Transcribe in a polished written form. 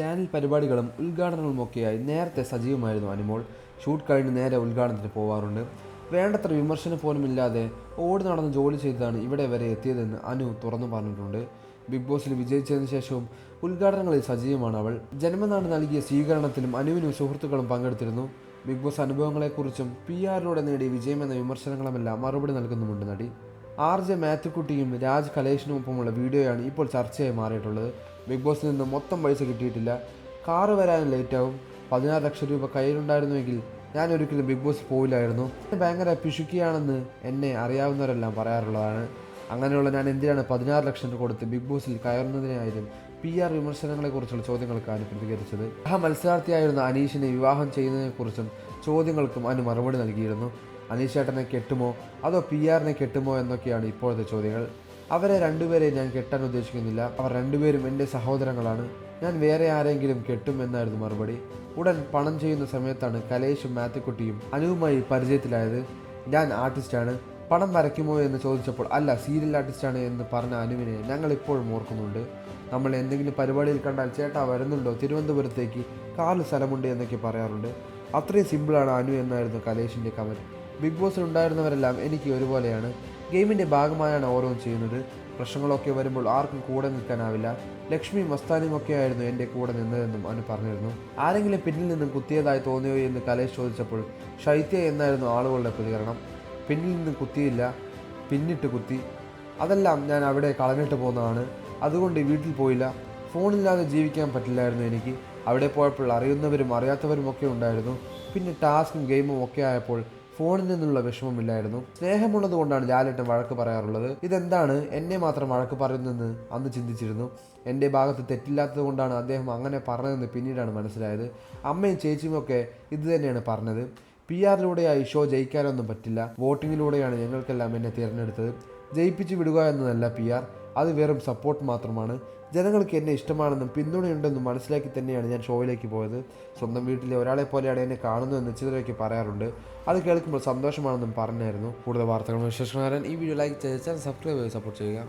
Channel പരിപാടികളും ഉദ്ഘാടനങ്ങളുമൊക്കെയായി നേരത്തെ സജീവമായിരുന്നു അനുമോൾ. ഷൂട്ട് കഴിഞ്ഞ് നേരെ ഉദ്ഘാടനത്തിന് പോവാറുണ്ട്. വേണ്ടത്ര വിമർശനം പോലുമില്ലാതെ ഓടി നടന്ന് ജോലി ചെയ്താണ് ഇവിടെ വരെ എത്തിയതെന്ന് അനു തുറന്നു പറഞ്ഞിട്ടുണ്ട്. ബിഗ് ബോസിൽ വിജയിച്ചതിന് ശേഷവും ഉദ്ഘാടനങ്ങളിൽ സജീവമാണ് അവൾ. ജന്മനാട് നൽകിയ സ്വീകരണത്തിലും അനുവിനും സുഹൃത്തുക്കളും പങ്കെടുത്തിരുന്നു. ബിഗ് ബോസ് അനുഭവങ്ങളെക്കുറിച്ചും PR-ലൂടെ നേടിയ വിജയമെന്ന വിമർശനങ്ങളുമെല്ലാം മറുപടി നൽകുന്നുമുണ്ട് നടി. RJ മാത്യുക്കുട്ടിയും രാജ് കലേഷിനുമൊപ്പമുള്ള വീഡിയോയാണ് ഇപ്പോൾ ചർച്ചയായി മാറിയിട്ടുള്ളത്. ബിഗ് ബോസിൽ നിന്ന് മൊത്തം പൈസ കിട്ടിയിട്ടില്ല, കാറ് വരാൻ ലേറ്റാവും, 16 ലക്ഷം രൂപ കയ്യിലുണ്ടായിരുന്നുവെങ്കിൽ ഞാൻ ഒരിക്കലും ബിഗ് ബോസ് പോയില്ലായിരുന്നു. ഭയങ്കര പിശുക്കിയാണെന്ന് എന്നെ അറിയാവുന്നവരെല്ലാം പറയാറുള്ളതാണ്. അങ്ങനെയുള്ള ഞാൻ എന്തിനാണ് 16 ലക്ഷം രൂപ കൊടുത്ത് ബിഗ് ബോസിൽ കയറുന്നതിനായാലും PR വിമർശനങ്ങളെക്കുറിച്ചുള്ള ചോദ്യങ്ങൾക്കാണ് പ്രതികരിച്ചത്. മത്സരാർത്ഥിയായിരുന്ന അനീഷിനെ വിവാഹം ചെയ്യുന്നതിനെക്കുറിച്ചും ചോദ്യങ്ങൾക്കും അനു മറുപടി നൽകിയിരുന്നു. അനീഷ് ചേട്ടനെ കെട്ടുമോ അതോ PR-നെ കെട്ടുമോ എന്നൊക്കെയാണ് ഇപ്പോഴത്തെ ചോദ്യങ്ങൾ. അവരെ രണ്ടുപേരെയും ഞാൻ കെട്ടാൻ ഉദ്ദേശിക്കുന്നില്ല. അവർ രണ്ടുപേരും എൻ്റെ സഹോദരങ്ങളാണ്. ഞാൻ വേറെ ആരെങ്കിലും കെട്ടും എന്നായിരുന്നു മറുപടി. ഉടൻ പണം ചെയ്യുന്ന സമയത്താണ് കലേഷും മാത്യുക്കുട്ടിയും അനുവുമായി പരിചയത്തിലായത്. ഞാൻ ആർട്ടിസ്റ്റാണ്, പണം വരയ്ക്കുമോ എന്ന് ചോദിച്ചപ്പോൾ അല്ല, സീരിയൽ ആർട്ടിസ്റ്റാണ് എന്ന് പറഞ്ഞ അനുവിനെ ഞങ്ങൾ ഇപ്പോഴും ഓർക്കുന്നുണ്ട്. നമ്മൾ എന്തെങ്കിലും പരിപാടിയിൽ കണ്ടാൽ ചേട്ടാ വരുന്നുണ്ടോ, തിരുവനന്തപുരത്തേക്ക് കാറിൽ സ്ഥലമുണ്ട് എന്നൊക്കെ പറയാറുണ്ട്. അത്രയും സിമ്പിളാണ് അനു എന്നായിരുന്നു കലേഷിൻ്റെ കമൻറ്റ്. ബിഗ് ബോസിൽ ഉണ്ടായിരുന്നവരെല്ലാം എനിക്ക് ഒരുപോലെയാണ്. ഗെയിമിൻ്റെ ഭാഗമായാണ് ഓരോന്നും ചെയ്യുന്നത്. പ്രശ്നങ്ങളൊക്കെ വരുമ്പോൾ ആർക്കും കൂടെ നിൽക്കാനാവില്ല. ലക്ഷ്മിയും മസ്താനിയും ഒക്കെ ആയിരുന്നു എൻ്റെ കൂടെ നിന്നതെന്നും അനു പറഞ്ഞിരുന്നു. ആരെങ്കിലും പിന്നിൽ നിന്നും കുത്തിയതായി തോന്നിയോ എന്ന് കലേഷ് ചോദിച്ചപ്പോൾ ശൈത്യ എന്നായിരുന്നു ആളുകളുടെ പ്രതികരണം. പിന്നിൽ നിന്നും കുത്തിയില്ല, പിന്നിട്ട് കുത്തി. അതെല്ലാം ഞാൻ അവിടെ കളഞ്ഞിട്ട് പോകുന്നതാണ്. അതുകൊണ്ട് വീട്ടിൽ പോയില്ല. ഫോണില്ലാതെ ജീവിക്കാൻ പറ്റില്ലായിരുന്നു എനിക്ക്. അവിടെ പോയപ്പോൾ അറിയുന്നവരും അറിയാത്തവരും ഒക്കെ ഉണ്ടായിരുന്നു. പിന്നെ ടാസ്കും ഗെയിമും ഒക്കെ ആയപ്പോൾ ഫോണിൽ നിന്നുള്ള വിഷമമില്ലായിരുന്നു. സ്നേഹമുള്ളത് കൊണ്ടാണ് ലാലേട്ടൻ വഴക്ക് പറയാറുള്ളത്. ഇതെന്താണ് എന്നെ മാത്രം വഴക്ക് പറയുന്നതെന്ന് അന്ന് ചിന്തിച്ചിരുന്നു. എൻ്റെ ഭാഗത്ത് തെറ്റില്ലാത്തത് കൊണ്ടാണ് അദ്ദേഹം അങ്ങനെ പറഞ്ഞതെന്ന് പിന്നീടാണ് മനസ്സിലായത്. അമ്മയും ചേച്ചിയും ഒക്കെ ഇത് തന്നെയാണ് പറഞ്ഞത്. PR-ലൂടെയായി ഷോ ജയിക്കാനൊന്നും പറ്റില്ല. വോട്ടിങ്ങിലൂടെയാണ് ഞങ്ങൾക്കെല്ലാം എന്നെ തിരഞ്ഞെടുത്തത്. ജയിപ്പിച്ച് വിടുക എന്നതല്ല PR, അത് വെറും സപ്പോർട്ട് മാത്രമാണ്. ജനങ്ങൾക്ക് എന്നെ ഇഷ്ടമാണെന്നും പിന്തുണയുണ്ടെന്നും മനസ്സിലാക്കി തന്നെയാണ് ഞാൻ ഷോയിലേക്ക് പോയത്. സ്വന്തം വീട്ടിലെ ഒരാളെ പോലെയാണ് എന്നെ കാണുന്നതെന്ന് ചിലരൊക്കെ പറയാറുണ്ട്. അത് കേൾക്കുമ്പോൾ സന്തോഷമാണെന്നും പറഞ്ഞായിരുന്നു. കൂടുതൽ വാർത്തകളും വിശേഷങ്ങളും ഈ വീഡിയോ ലൈക്ക് ചെയ്ത് സബ്സ്ക്രൈബ് ചെയ്ത് സപ്പോർട്ട് ചെയ്യുക.